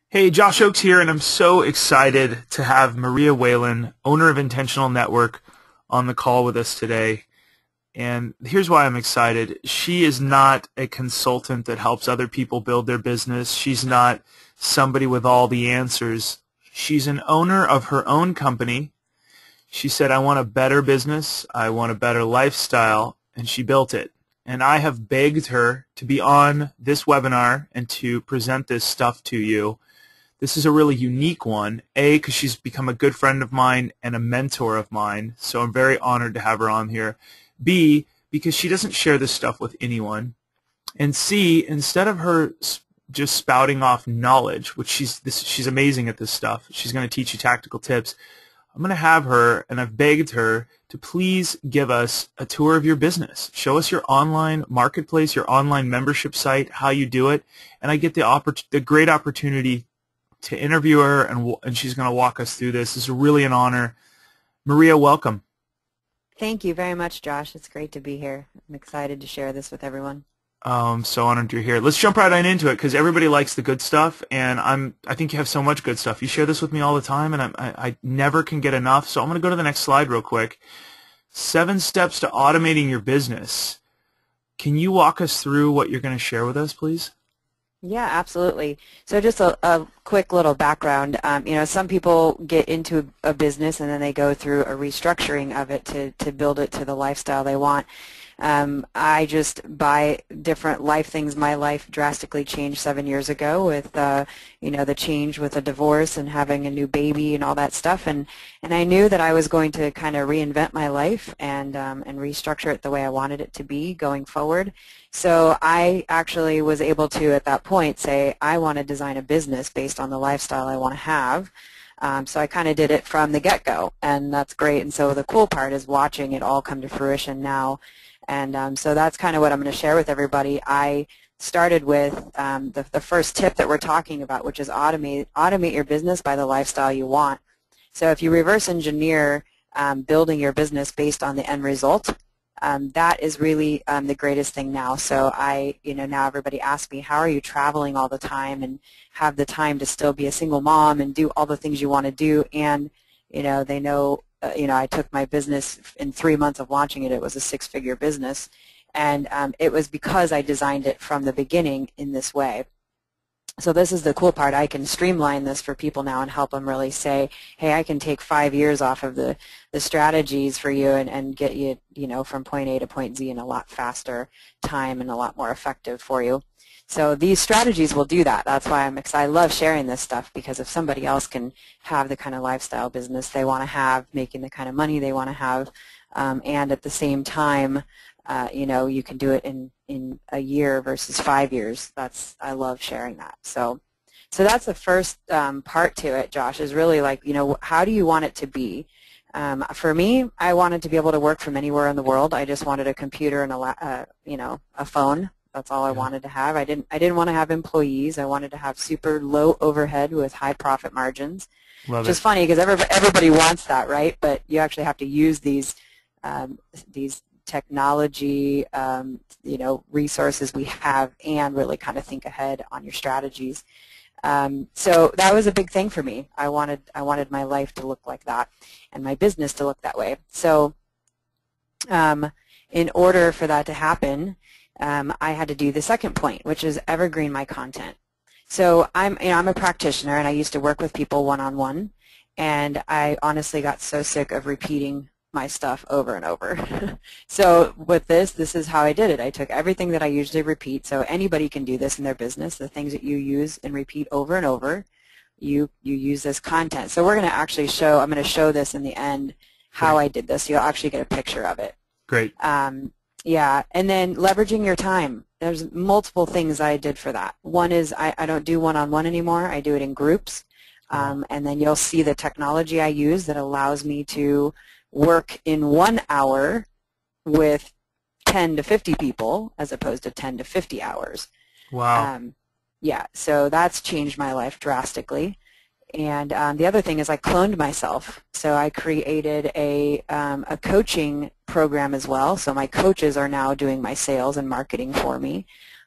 Hey, Josh Oakes here, and I'm so excited to have Maria Whalen, owner of Intentional Network, on the call with us today. And here's why I'm excited. She is not a consultant that helps other people build their business. She's not somebody with all the answers. She's an owner of her own company. She said, I want a better business, I want a better lifestyle, and she built it. And I have begged her to be on this webinar and to present this stuff to you. This is a really unique one, A, because she's become a good friend of mine and a mentor of mine, so I'm very honored to have her on here. B, because she doesn't share this stuff with anyone. And C, instead of her just spouting off knowledge, which she's amazing at this stuff, she's going to teach you tactical tips, I'm going to have her, and I've begged her, to please give us a tour of your business. Show us your online marketplace, your online membership site, how you do it, and I get the great opportunity to interview her, and she's going to walk us through this. This is really an honor. Maria, welcome. Thank you very much, Josh. It's great to be here. I'm excited to share this with everyone. I'm so honored you're here. Let's jump right on into it because everybody likes the good stuff, and I think you have so much good stuff. You share this with me all the time, and I never can get enough. So I'm going to go to the next slide real quick. 7 steps to automating your business. Can you walk us through what you're going to share with us, please? Yeah, absolutely. So just a quick little background. Some people get into a business and then they go through a restructuring of it to build it to the lifestyle they want. I just buy different life things. My life drastically changed 7 years ago with, the change with a divorce and having a new baby and all that stuff. And I knew that I was going to kind of reinvent my life and restructure it the way I wanted it to be going forward. So I actually was able to, at that point, say, I want to design a business based on the lifestyle I want to have. So I kind of did it from the get-go, and that's great. And so the cool part is watching it all come to fruition now. And so that's kind of what I'm going to share with everybody. I started with the first tip that we're talking about, which is automate your business by the lifestyle you want. So if you reverse engineer building your business based on the end result, that is really the greatest thing now. So now everybody asks me, how are you traveling all the time and have the time to still be a single mom and do all the things you want to do? And, they know, I took my business in 3 months of launching it. It was a 6-figure business. And it was because I designed it from the beginning in this way. So this is the cool part. I can streamline this for people now and help them really say, hey, I can take 5 years off of the strategies for you and get you, from point A to point Z in a lot faster time and a lot more effective for you. So these strategies will do that. That's why I'm excited. I love sharing this stuff because if somebody else can have the kind of lifestyle business they want to have, making the kind of money they want to have, and at the same time, you can do it in a year versus 5 years. I love sharing that. So that's the first part to it, Josh, is really like, how do you want it to be? For me, I wanted to be able to work from anywhere in the world. I just wanted a computer and a phone. That's all I wanted to have. I didn't want to have employees. I wanted to have super low overhead with high profit margins. Which is funny because everybody wants that, right? But you actually have to use these technology, resources we have and really kind of think ahead on your strategies. So that was a big thing for me. I wanted my life to look like that and my business to look that way. So in order for that to happen, I had to do the second point, which is evergreen my content. So I'm a practitioner and I used to work with people one-on-one, and I honestly got so sick of repeating my stuff over and over. So with this is how I did it. I took everything that I usually repeat, so anybody can do this in their business, the things that you use and repeat over and over, you use this content. So we're going to actually I'm going to show this in the end how I did this. You'll actually get a picture of it. Great. Yeah, and then leveraging your time. There's multiple things I did for that. One is I don't do one-on-one anymore. I do it in groups. And then you'll see the technology I use that allows me to work in 1 hour with 10 to 50 people as opposed to 10 to 50 hours. Wow. Yeah, so that's changed my life drastically. And the other thing is I cloned myself. So I created a coaching program as well. So my coaches are now doing my sales and marketing for me.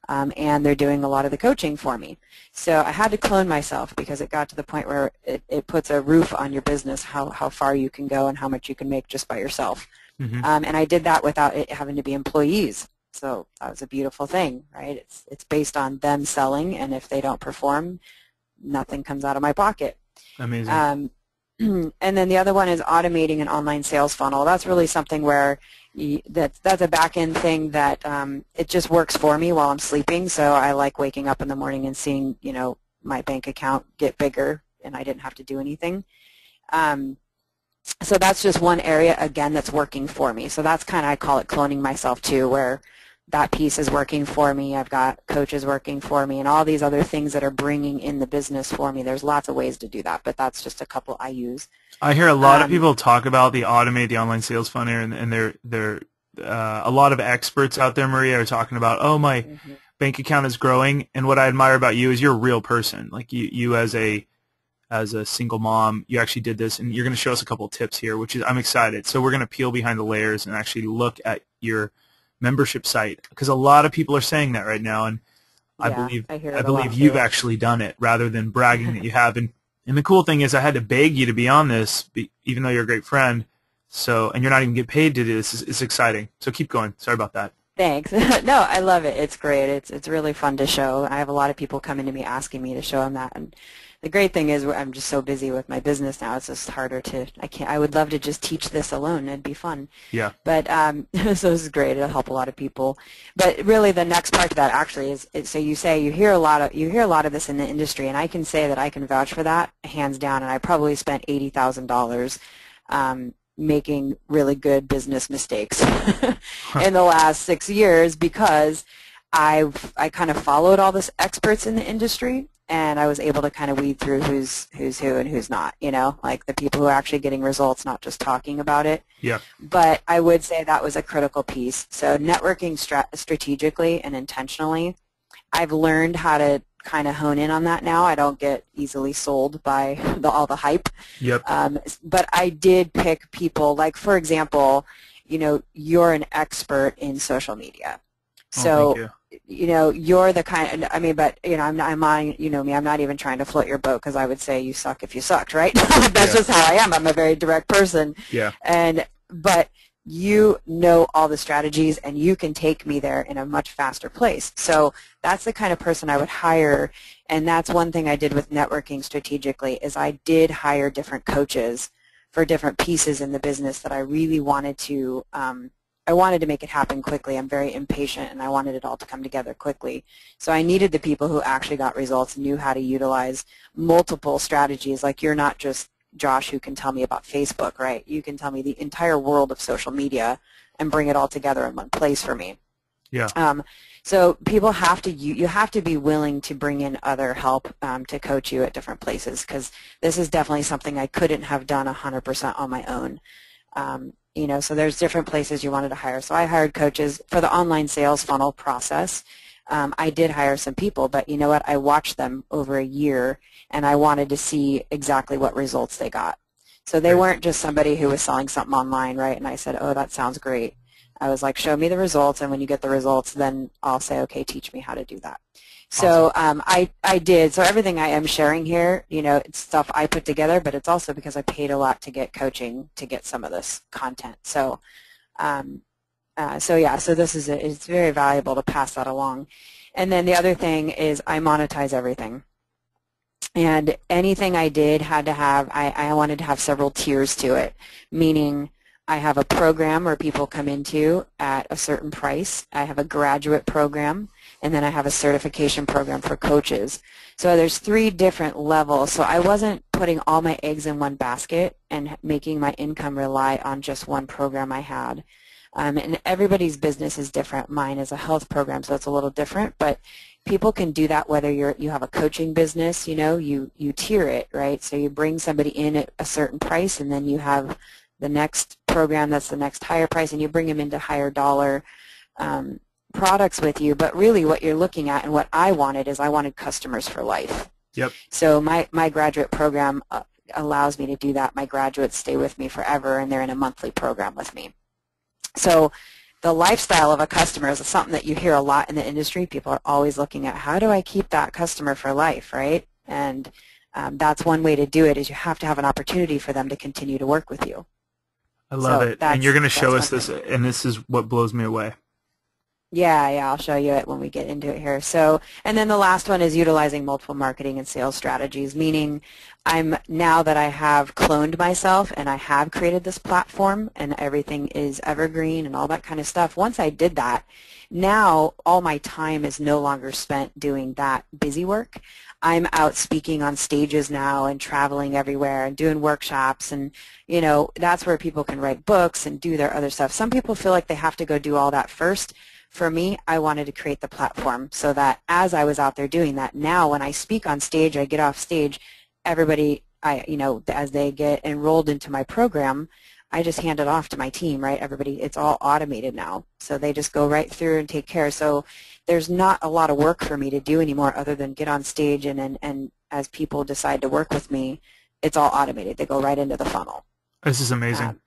and they're doing a lot of the coaching for me. So I had to clone myself because it got to the point where it puts a roof on your business, how far you can go and how much you can make just by yourself. Mm-hmm. And I did that without it having to be employees. So that was a beautiful thing, right? It's based on them selling, and if they don't perform, nothing comes out of my pocket. Amazing. And then the other one is automating an online sales funnel. That's really something where that's a back-end thing that it just works for me while I'm sleeping. So I like waking up in the morning and seeing, my bank account get bigger, and I didn't have to do anything. So that's just one area, again, that's working for me. So that's kind of, I call it cloning myself too, where that piece is working for me. I've got coaches working for me and all these other things that are bringing in the business for me. There's lots of ways to do that, but that's just a couple I use. I hear a lot of people talk about the online sales funnel, and they're a lot of experts out there, Maria, are talking about, oh, my bank account is growing. And what I admire about you is you're a real person. Like you as a single mom, you actually did this, and you're going to show us a couple of tips here, which is, I'm excited. So we're going to peel behind the layers and actually look at your membership site, because a lot of people are saying that right now, and I believe you've actually done it rather than bragging that you have. And the cool thing is, I had to beg you to be on this, even though you're a great friend. So, and you're not even getting paid to do this. It's exciting. So keep going. Sorry about that. Thanks. No, I love it. It's great. It's really fun to show. I have a lot of people coming to me asking me to show them that, and the great thing is I'm just so busy with my business now. It's just harder to. I would love to just teach this alone. It'd be fun. Yeah. But so this is great. It'll help a lot of people. But really, the next part of that actually is so you say you hear a lot of this in the industry, and I can say that I can vouch for that hands down. And I probably spent $80,000 making really good business mistakes in the last 6 years because I kind of followed all the experts in the industry, and I was able to kind of weed through who's who and who's not, like the people who are actually getting results, not just talking about it. Yeah. But I would say that was a critical piece. So networking strategically and intentionally, I've learned how to kind of hone in on that now. I don't get easily sold by all the hype. Yep. But I did pick people, like, for example, you're an expert in social media. So, thank you. You're the kind of, I'm not even trying to float your boat, because I would say you suck if you sucked, right? That's just how I am. I'm a very direct person. Yeah. But you know all the strategies, and you can take me there in a much faster place. So that's the kind of person I would hire, and that's one thing I did with networking strategically is I did hire different coaches for different pieces in the business that I really wanted to I wanted to make it happen quickly. I'm very impatient, and I wanted it all to come together quickly. So I needed the people who actually got results, knew how to utilize multiple strategies. Like, you're not just Josh who can tell me about Facebook, right? You can tell me the entire world of social media and bring it all together in one place for me. Yeah. So people have to, you have to be willing to bring in other help to coach you at different places, because this is definitely something I couldn't have done 100% on my own. So there's different places you wanted to hire. So I hired coaches for the online sales funnel process. I did hire some people, but you know what? I watched them over a year, and I wanted to see exactly what results they got. So they weren't just somebody who was selling something online, right? And I said, oh, that sounds great. I was like, show me the results, and when you get the results, then I'll say, okay, teach me how to do that. So I did. So everything I am sharing here, it's stuff I put together, but it's also because I paid a lot to get coaching to get some of this content. So, so this is it's very valuable to pass that along. And then the other thing is I monetize everything. And anything I did had to have, I wanted to have several tiers to it, meaning I have a program where people come into at a certain price. I have a graduate program, and then I have a certification program for coaches. So there's 3 different levels. So I wasn't putting all my eggs in one basket and making my income rely on just one program I had. And everybody's business is different. Mine is a health program, so it's a little different. But people can do that whether you have a coaching business, you tier it, right? So you bring somebody in at a certain price, and then you have the next program that's the next higher price, and you bring them into higher dollar products with you. But really what you're looking at, and what I wanted, is I wanted customers for life. Yep. So my graduate program allows me to do that. My graduates stay with me forever, and they're in a monthly program with me. So the lifestyle of a customer is something that you hear a lot in the industry. People are always looking at, how do I keep that customer for life, right? And that's one way to do it, is you have to have an opportunity for them to continue to work with you. I love it. And you're going to show us one this, thing. and this is what blows me away. Yeah, I'll show you it when we get into it here. So, and then the last one is utilizing multiple marketing and sales strategies, meaning now that I have cloned myself and I have created this platform and everything is evergreen and all that kind of stuff. Once I did that, now all my time is no longer spent doing that busy work. I'm out speaking on stages now and traveling everywhere and doing workshops, and that's where people can write books and do their other stuff. Some people feel like they have to go do all that first. For me, I wanted to create the platform so that as I was out there doing that, now when I speak on stage, I get off stage, everybody, as they get enrolled into my program, I just hand it off to my team, right? Everybody, it's all automated now. So they just go right through and take care. So there's not a lot of work for me to do anymore other than get on stage, and as people decide to work with me, it's all automated. They go right into the funnel. This is amazing.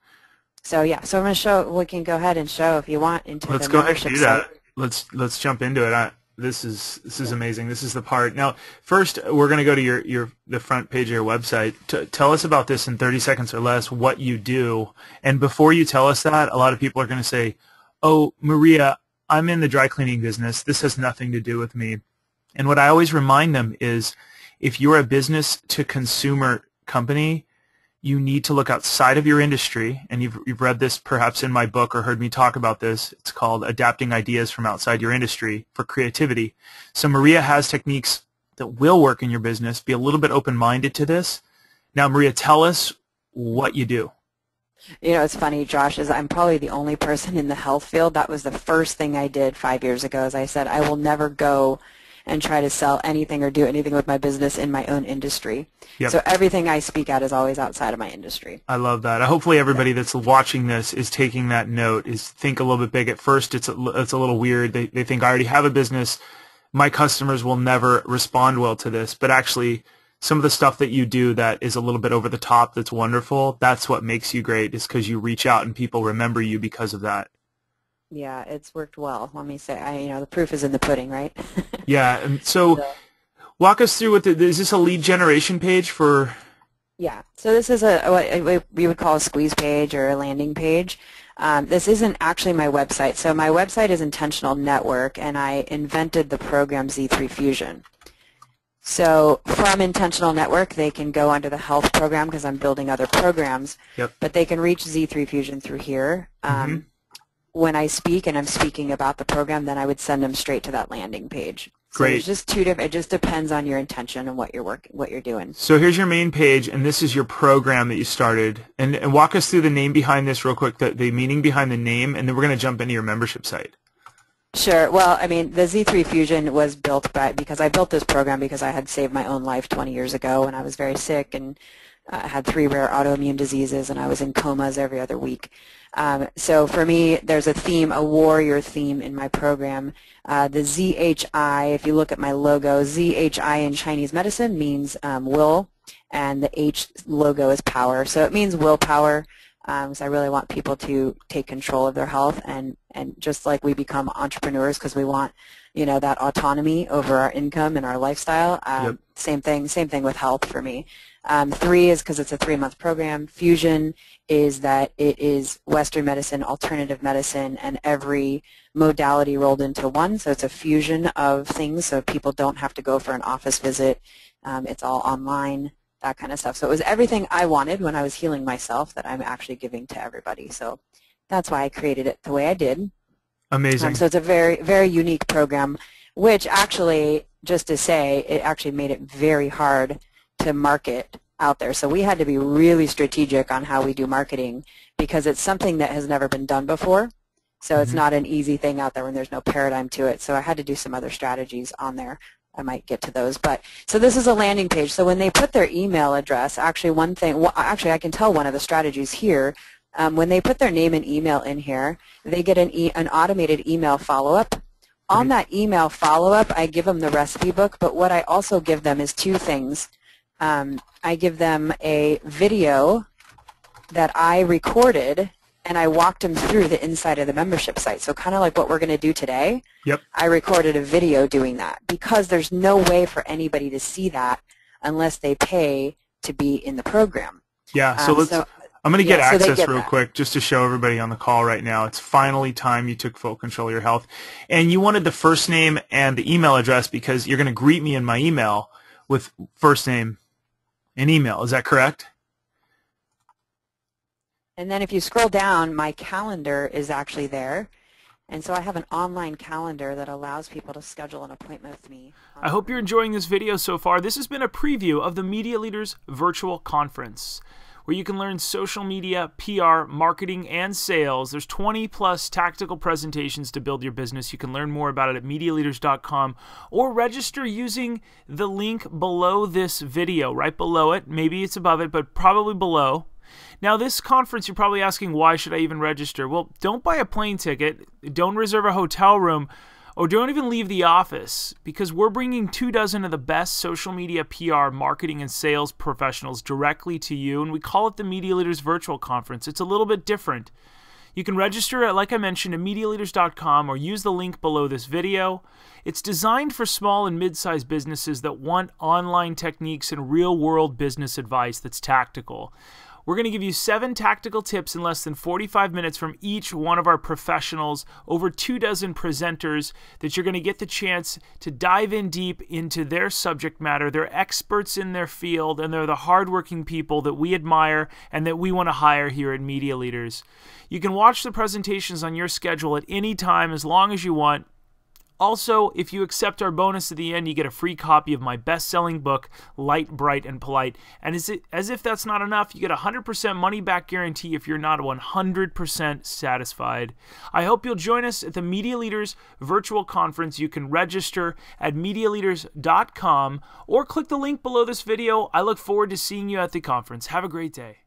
So I'm going to show. We can go ahead and show if you want into Let's the go ahead and do site. that. Let's jump into it. This is amazing. This is the part. Now, first, we're going to go to the front page of your website. Tell us about this in 30 seconds or less, what you do. And before you tell us that, a lot of people are going to say, "Oh, Maria, I'm in the dry cleaning business. This has nothing to do with me." And what I always remind them is, if you're a business to consumer company, you need to look outside of your industry, and you've read this perhaps in my book or heard me talk about this. It's called Adapting Ideas from Outside Your Industry for Creativity. So Maria has techniques that will work in your business. Be a little bit open-minded to this. Now, Maria, tell us what you do. It's funny, Josh, is I'm probably the only person in the health field. That was the first thing I did 5 years ago. As I said, I will never go and try to sell anything or do anything with my business in my own industry. Yep. So everything I speak at is always outside of my industry. I love that. Hopefully everybody that's watching this is taking that note, is think a little bit big. At first it's a little weird. They think, I already have a business. My customers will never respond well to this. But actually, some of the stuff that you do that is a little bit over the top, that's wonderful, that's what makes you great, is because you reach out and people remember you because of that. Yeah, it's worked well. Let me say, the proof is in the pudding, right? Yeah, and so walk us through is this a lead generation page for? Yeah, so this is what we would call a squeeze page or a landing page. This isn't actually my website. So my website is Intentional Network, and I invented the program Z3 Fusion. So from Intentional Network, they can go under the health program because I'm building other programs. Yep. But they can reach Z3 Fusion through here. When I speak and I'm speaking about the program, then I would send them straight to that landing page. So Great. There's just two different. It just depends on your intention and what you're doing. So here's your main page, and this is your program that you started. And walk us through the name behind this real quick, the meaning behind the name, and then we're going to jump into your membership site. Sure. Well, I mean, the Z3 Fusion was built because I built this program because I had saved my own life 20 years ago when I was very sick and had 3 rare autoimmune diseases, and I was in comas every other week. So for me, there's a theme, a warrior theme in my program. The ZHI, if you look at my logo, ZHI in Chinese medicine means will, and the H logo is power. So it means willpower. So I really want people to take control of their health, and just like we become entrepreneurs because we want, that autonomy over our income and our lifestyle. Yep. Same thing with health for me. 3 is because it's a 3-month program. Fusion is that it is Western medicine, alternative medicine, and every modality rolled into one. So it's a fusion of things, so people don't have to go for an office visit. It's all online, that kind of stuff. So it was everything I wanted when I was healing myself that I'm actually giving to everybody. So that's why I created it the way I did. Amazing. So it's a very, very unique program, which actually, just to say, it actually made it very hard to market out there. So we had to be really strategic on how we do marketing because it's something that has never been done before. So it's not an easy thing out there when there's no paradigm to it. So I had to do some other strategies on there. I might get to those. But so this is a landing page. So when they put their email address, actually one thing, well, actually I can tell one of the strategies here. When they put their name and email in here, they get an automated email follow-up. On that email follow-up, I give them the recipe book, but what I also give them is 2 things. I give them a video that I recorded and I walked them through the inside of the membership site. So kind of like what we're going to do today. Yep. I recorded a video doing that because there's no way for anybody to see that unless they pay to be in the program. Yeah, so I'm going to get access real quick just to show everybody on the call right now. It's finally time you took full control of your health. And you wanted the first name and the email address because you're going to greet me in my email with first name and email. Is that correct? And then if you scroll down, my calendar is actually there. And so I have an online calendar that allows people to schedule an appointment with me. I hope you're enjoying this video so far. This has been a preview of the Media Leaders Virtual Conference, where you can learn social media, PR, marketing, and sales. There's 20+ tactical presentations to build your business. You can learn more about it at MediaLeaders.com or register using the link below this video, right below it. Maybe it's above it, but probably below. Now, this conference, you're probably asking, why should I even register? Well, don't buy a plane ticket, don't reserve a hotel room, or don't even leave the office, because we're bringing 24 of the best social media, PR, marketing, and sales professionals directly to you, and we call it the Media Leaders Virtual Conference. It's a little bit different. You can register at, like I mentioned, at MediaLeaders.com or use the link below this video. It's designed for small and mid-sized businesses that want online techniques and real-world business advice that's tactical. We're going to give you 7 tactical tips in less than 45 minutes from each one of our professionals, over 24 presenters, that you're going to get the chance to dive in deep into their subject matter. They're experts in their field, and they're the hardworking people that we admire and that we want to hire here at Media Leaders. You can watch the presentations on your schedule at any time as long as you want. Also, if you accept our bonus at the end, you get a free copy of my best-selling book, Light, Bright, and Polite. And as if that's not enough, you get a 100% money-back guarantee if you're not 100% satisfied. I hope you'll join us at the Media Leaders Virtual Conference. You can register at MediaLeaders.com or click the link below this video. I look forward to seeing you at the conference. Have a great day.